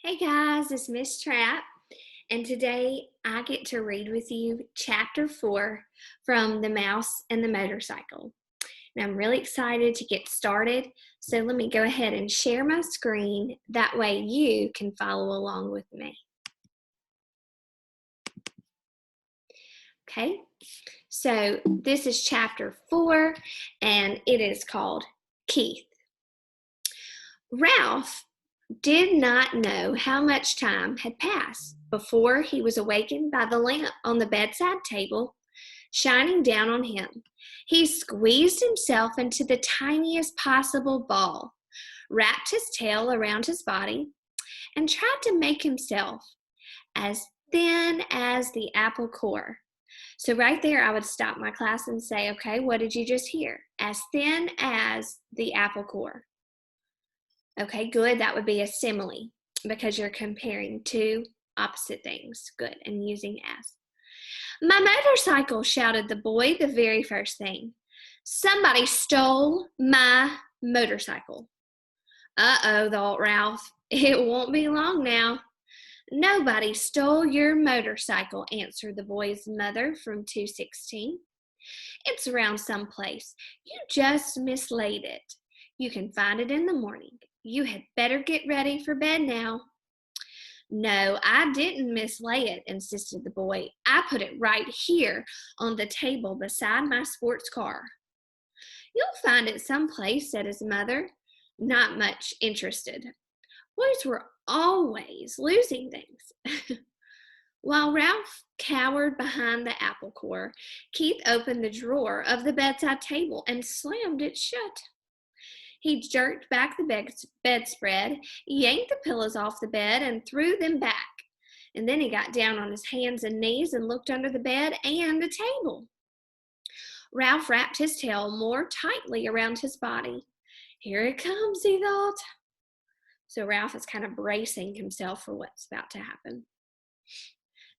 Hey guys, it's Miss Trapp, and today I get to read with you chapter 4 from The Mouse and the Motorcycle. And I'm really excited to get started, so let me go ahead and share my screen. That way you can follow along with me. Okay, so this is chapter 4, and it is called Keith. Ralph did not know how much time had passed before he was awakened by the lamp on the bedside table shining down on him. He squeezed himself into the tiniest possible ball, wrapped his tail around his body, and tried to make himself as thin as the apple core. So, right there, I would stop my class and say, okay, what did you just hear? As thin as the apple core. Okay, good. That would be a simile because you're comparing two opposite things. Good. And using as. My motorcycle, shouted the boy the very first thing. Somebody stole my motorcycle. Uh-oh, thought Ralph. It won't be long now. Nobody stole your motorcycle, answered the boy's mother from 216. It's around someplace. You just mislaid it. You can find it in the morning. You had better get ready for bed now. No, I didn't mislay it, insisted the boy. I put it right here on the table beside my sports car. You'll find it someplace, said his mother, not much interested. Boys were always losing things. While Ralph cowered behind the apple core, Keith opened the drawer of the bedside table and slammed it shut. He jerked back the bedspread, yanked the pillows off the bed, and threw them back. And then he got down on his hands and knees and looked under the bed and the table. Ralph wrapped his tail more tightly around his body. Here it comes, he thought. So Ralph is kind of bracing himself for what's about to happen.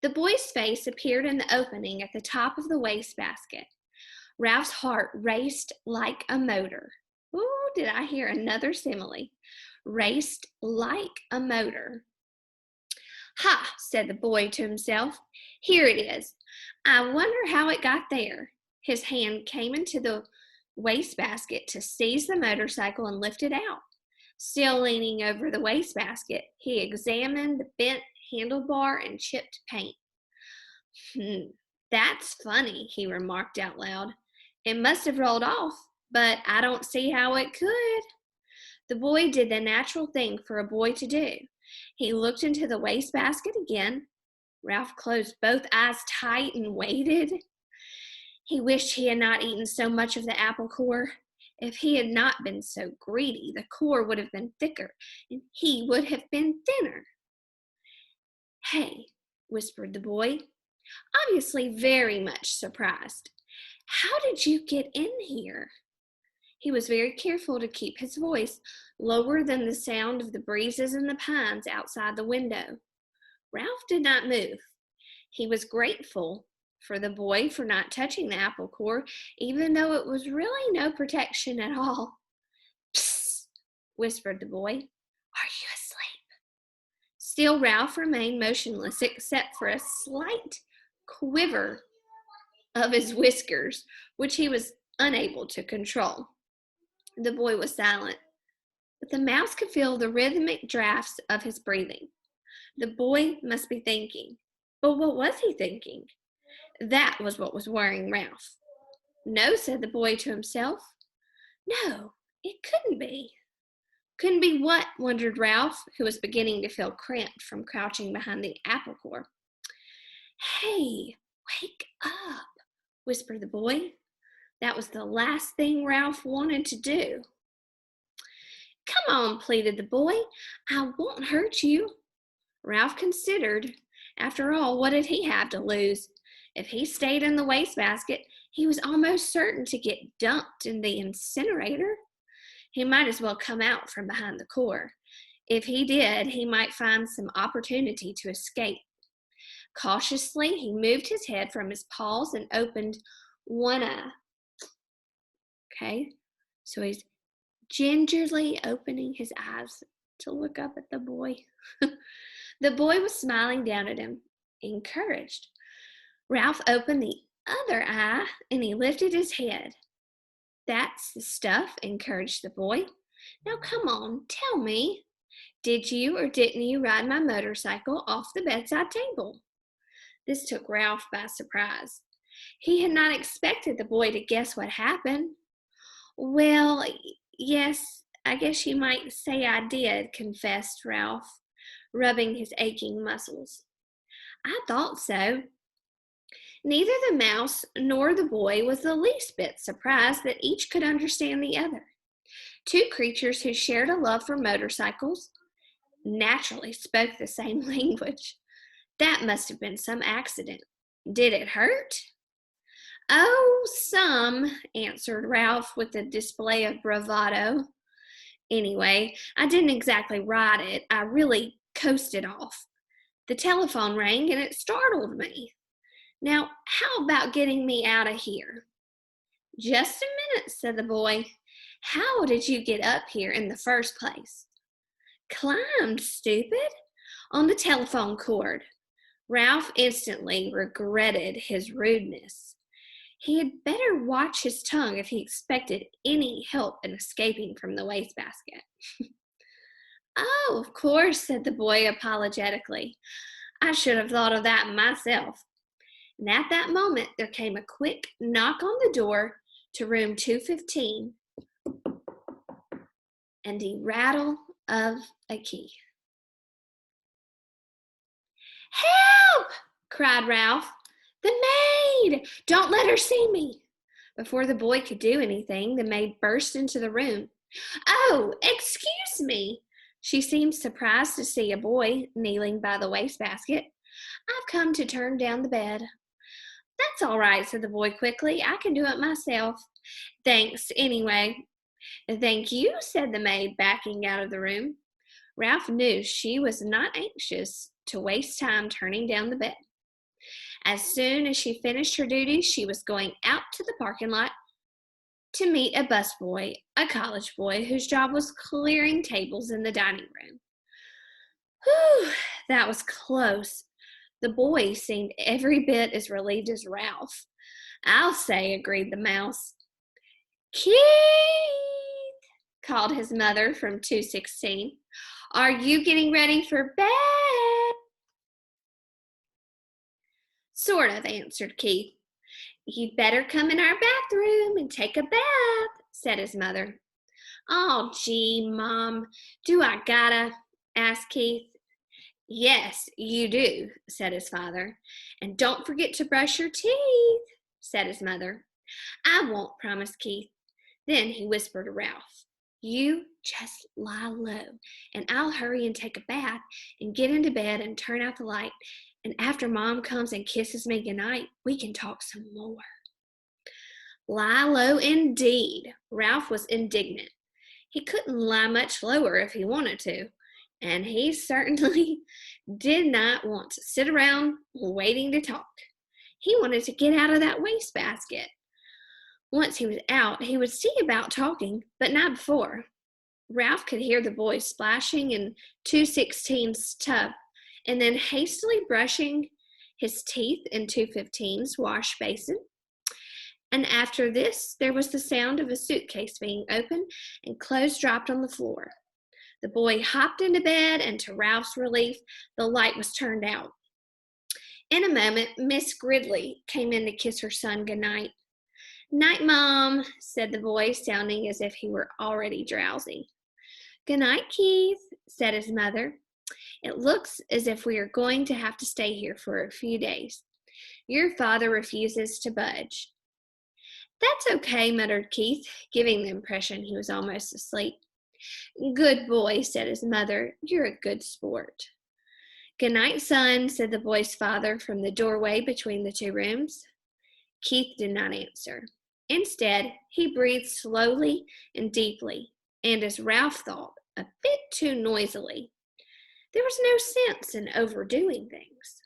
The boy's face appeared in the opening at the top of the wastebasket. Ralph's heart raced like a motor. Ooh, did I hear another simile? Raced like a motor. Ha, said the boy to himself. Here it is. I wonder how it got there. His hand came into the wastebasket to seize the motorcycle and lift it out. Still leaning over the wastebasket, he examined the bent handlebar and chipped paint. That's funny, he remarked out loud. It must have rolled off, but I don't see how it could. The boy did the natural thing for a boy to do. He looked into the wastebasket again. Ralph closed both eyes tight and waited. He wished he had not eaten so much of the apple core. If he had not been so greedy, the core would have been thicker, and he would have been thinner. Hey, whispered the boy, obviously very much surprised. How did you get in here? He was very careful to keep his voice lower than the sound of the breezes in the pines outside the window. Ralph did not move. He was grateful for the boy for not touching the apple core, even though it was really no protection at all. Psst, whispered the boy. Are you asleep? Still, Ralph remained motionless except for a slight quiver of his whiskers, which he was unable to control. The boy was silent, but the mouse could feel the rhythmic drafts of his breathing. The boy must be thinking. But what was he thinking? That was what was worrying Ralph. No, said the boy to himself. No, it couldn't be. Couldn't be what? Wondered Ralph, who was beginning to feel cramped from crouching behind the apple core. Hey, wake up, whispered the boy. That was the last thing Ralph wanted to do. Come on, pleaded the boy. I won't hurt you. Ralph considered. After all, what did he have to lose? If he stayed in the wastebasket, he was almost certain to get dumped in the incinerator. He might as well come out from behind the core. If he did, he might find some opportunity to escape. Cautiously, he moved his head from his paws and opened one eye. Okay, so he's gingerly opening his eyes to look up at the boy. The boy was smiling down at him, encouraged. Ralph opened the other eye and he lifted his head. That's the stuff, encouraged the boy. Now come on, tell me. Did you or didn't you ride my motorcycle off the bedside table? This took Ralph by surprise. He had not expected the boy to guess what happened. Well, yes, I guess you might say I did, confessed Ralph, rubbing his aching muscles. I thought so. Neither the mouse nor the boy was the least bit surprised that each could understand the other. Two creatures who shared a love for motorcycles naturally spoke the same language. That must have been some accident. Did it hurt? Oh, some, answered Ralph with a display of bravado. Anyway, I didn't exactly ride it. I really coasted off. The telephone rang and it startled me. Now, how about getting me out of here? Just a minute, said the boy. How did you get up here in the first place? Climbed, stupid, on the telephone cord. Ralph instantly regretted his rudeness. He had better watch his tongue if he expected any help in escaping from the wastebasket. Oh, of course, said the boy apologetically. I should have thought of that myself. And at that moment, there came a quick knock on the door to room 215 and a rattle of a key. Help! Cried Ralph. The maid! Don't let her see me! Before the boy could do anything, the maid burst into the room. Oh, excuse me! She seemed surprised to see a boy kneeling by the wastebasket. I've come to turn down the bed. That's all right, said the boy quickly. I can do it myself. Thanks, anyway. Thank you, said the maid, backing out of the room. Ralph knew she was not anxious to waste time turning down the bed. As soon as she finished her duties, she was going out to the parking lot to meet a busboy, a college boy, whose job was clearing tables in the dining room. Whew, that was close. The boy seemed every bit as relieved as Ralph. I'll say, agreed the mouse. Keith, called his mother from 216. Are you getting ready for bed? Sort of, answered Keith. You'd better come in our bathroom and take a bath, said his mother. Oh, gee, Mom, do I gotta? Asked Keith. Yes, you do, said his father. And don't forget to brush your teeth, said his mother. I won't, promised Keith. Then he whispered to Ralph, you just lie low, and I'll hurry and take a bath and get into bed and turn out the light. And after Mom comes and kisses me goodnight, we can talk some more. Lie low indeed. Ralph was indignant. He couldn't lie much lower if he wanted to, and he certainly did not want to sit around waiting to talk. He wanted to get out of that wastebasket. Once he was out, he would see about talking, but not before. Ralph could hear the boy splashing in 216's tub and then hastily brushing his teeth in 215's wash basin. And after this, there was the sound of a suitcase being opened and clothes dropped on the floor. The boy hopped into bed, and to Ralph's relief, the light was turned out. In a moment, Miss Gridley came in to kiss her son goodnight. Night, Mom, said the boy, sounding as if he were already drowsy. Good night, Keith, said his mother. It looks as if we are going to have to stay here for a few days. Your father refuses to budge. That's okay, muttered Keith, giving the impression he was almost asleep. Good boy, said his mother. You're a good sport. Good night, son, said the boy's father from the doorway between the two rooms. Keith did not answer. Instead, he breathed slowly and deeply, and as Ralph thought, a bit too noisily. There was no sense in overdoing things.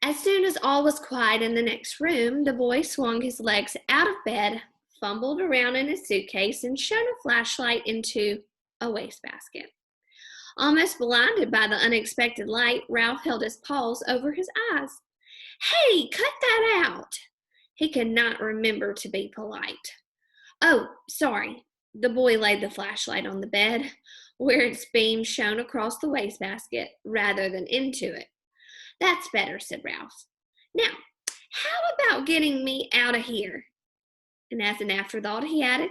As soon as all was quiet in the next room, the boy swung his legs out of bed, fumbled around in his suitcase, and shone a flashlight into a wastebasket. Almost blinded by the unexpected light, Ralph held his paws over his eyes. Hey, cut that out! He could not remember to be polite. Oh, sorry. The boy laid the flashlight on the bed, where its beam shone across the wastebasket rather than into it. That's better, said Ralph. Now, how about getting me out of here? And as an afterthought, he added,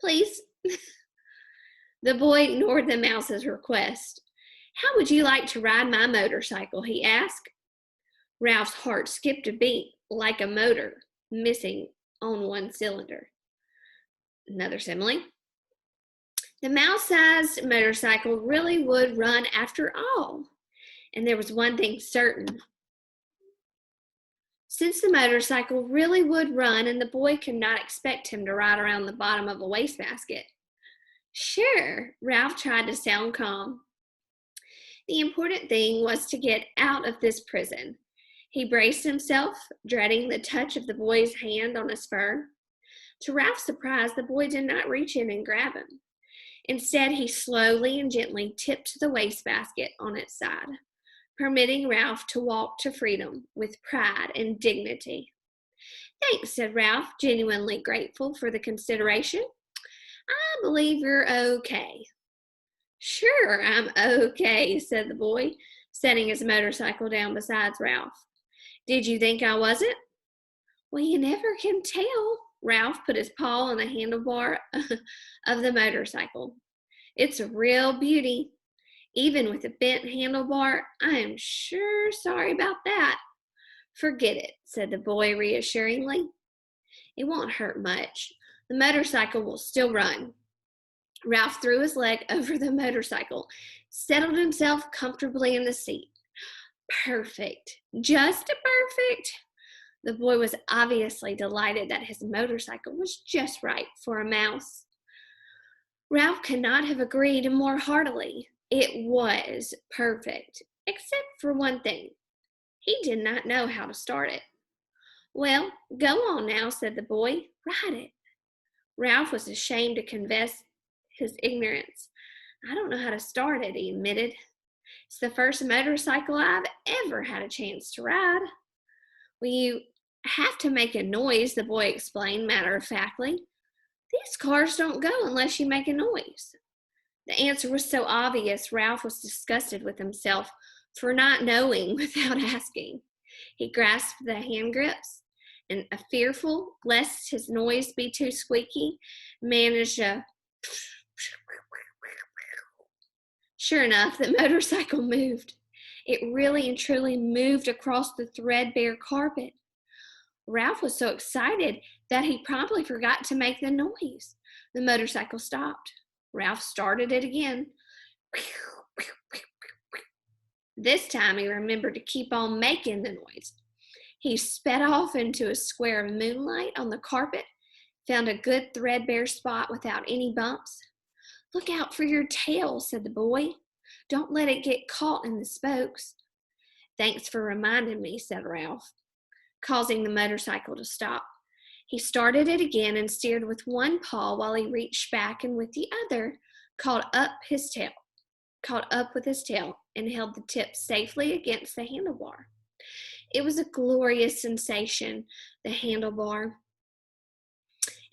please. The boy ignored the mouse's request. How would you like to ride my motorcycle? He asked. Ralph's heart skipped a beat, like a motor missing on one cylinder. Another simile. The mouse-sized motorcycle really would run after all. And there was one thing certain. Since the motorcycle really would run and the boy could not expect him to ride around the bottom of a wastebasket. Sure, Ralph tried to sound calm. The important thing was to get out of this prison. He braced himself, dreading the touch of the boy's hand on his fur. To Ralph's surprise, the boy did not reach in and grab him. Instead, he slowly and gently tipped the wastebasket on its side, permitting Ralph to walk to freedom with pride and dignity. Thanks, said Ralph, genuinely grateful for the consideration. I believe you're okay. Sure, I'm okay, said the boy, setting his motorcycle down beside Ralph. Did you think I wasn't? Well, you never can tell. Ralph put his paw on the handlebar of the motorcycle. It's a real beauty. Even with a bent handlebar, I am sure sorry about that. Forget it, said the boy reassuringly. It won't hurt much. The motorcycle will still run. Ralph threw his leg over the motorcycle, settled himself comfortably in the seat. Perfect. Just perfect. The boy was obviously delighted that his motorcycle was just right for a mouse. Ralph could not have agreed more heartily. It was perfect, except for one thing. He did not know how to start it. Well, go on now, said the boy. Ride it. Ralph was ashamed to confess his ignorance. I don't know how to start it, he admitted. It's the first motorcycle I've ever had a chance to ride. Well, you have to make a noise, the boy explained matter-of-factly. These cars don't go unless you make a noise. The answer was so obvious, Ralph was disgusted with himself for not knowing without asking. He grasped the hand grips and, fearful lest his noise be too squeaky, managed a... Sure enough, the motorcycle moved. It really and truly moved across the threadbare carpet. Ralph was so excited that he promptly forgot to make the noise. The motorcycle stopped. Ralph started it again. This time he remembered to keep on making the noise. He sped off into a square of moonlight on the carpet, found a good threadbare spot without any bumps. Look out for your tail, said the boy. Don't let it get caught in the spokes. Thanks for reminding me, said Ralph, causing the motorcycle to stop. He started it again and steered with one paw while he reached back and with the other caught up with his tail and held the tip safely against the handlebar. It was a glorious sensation, the handlebar,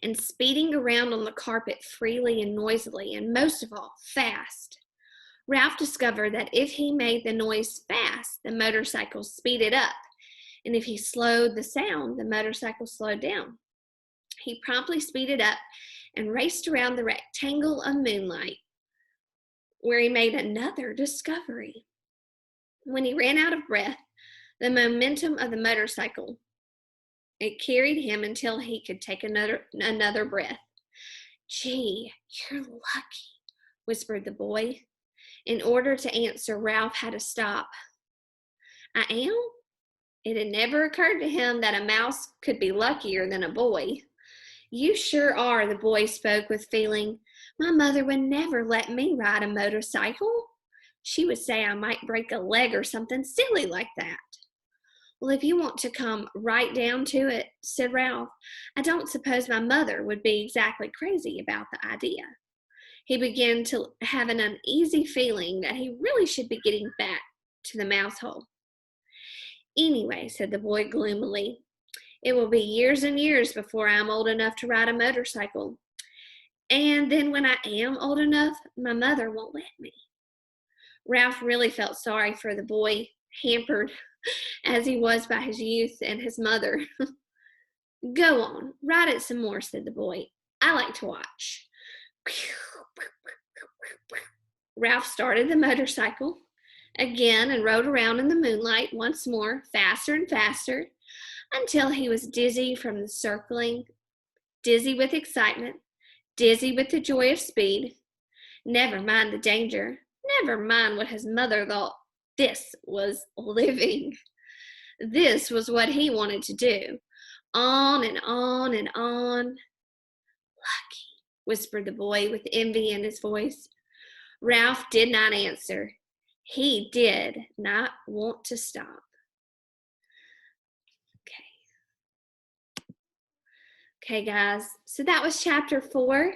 and speeding around on the carpet freely and noisily, and most of all, fast. Ralph discovered that if he made the noise fast, the motorcycle speeded up, and if he slowed the sound, the motorcycle slowed down. He promptly speeded up and raced around the rectangle of moonlight, where he made another discovery. When he ran out of breath, the momentum of the motorcycle, it carried him until he could take another breath. Gee, you're lucky, whispered the boy. In order to answer, Ralph had to stop. I am? It had never occurred to him that a mouse could be luckier than a boy. You sure are, the boy spoke with feeling. My mother would never let me ride a motorcycle. She would say I might break a leg or something silly like that. Well, if you want to come right down to it, said Ralph, I don't suppose my mother would be exactly crazy about the idea. He began to have an uneasy feeling that he really should be getting back to the mouse hole. Anyway, said the boy gloomily, it will be years and years before I'm old enough to ride a motorcycle. And then when I am old enough, my mother won't let me. Ralph really felt sorry for the boy, hampered as he was by his youth and his mother. Go on, ride it some more, said the boy. I like to watch. Ralph started the motorcycle again and rode around in the moonlight once more, faster and faster, until he was dizzy from the circling, dizzy with excitement, dizzy with the joy of speed. Never mind the danger, never mind what his mother thought. This was living. This was what he wanted to do. On and on and on. Lucky, whispered the boy with envy in his voice. Ralph did not answer. He did not want to stop. Okay, guys, so that was chapter 4,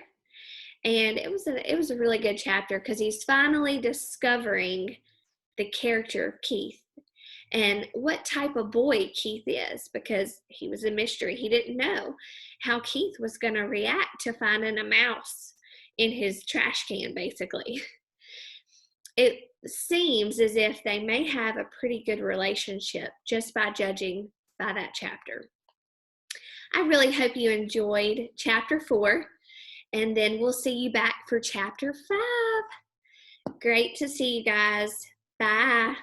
and it was a really good chapter because he's finally discovering the character of Keith and what type of boy Keith is, because he was a mystery. He didn't know how Keith was going to react to finding a mouse in his trash can, basically. It seems as if they may have a pretty good relationship just by judging by that chapter. I really hope you enjoyed chapter 4, and then we'll see you back for chapter 5. Great to see you guys. Bye.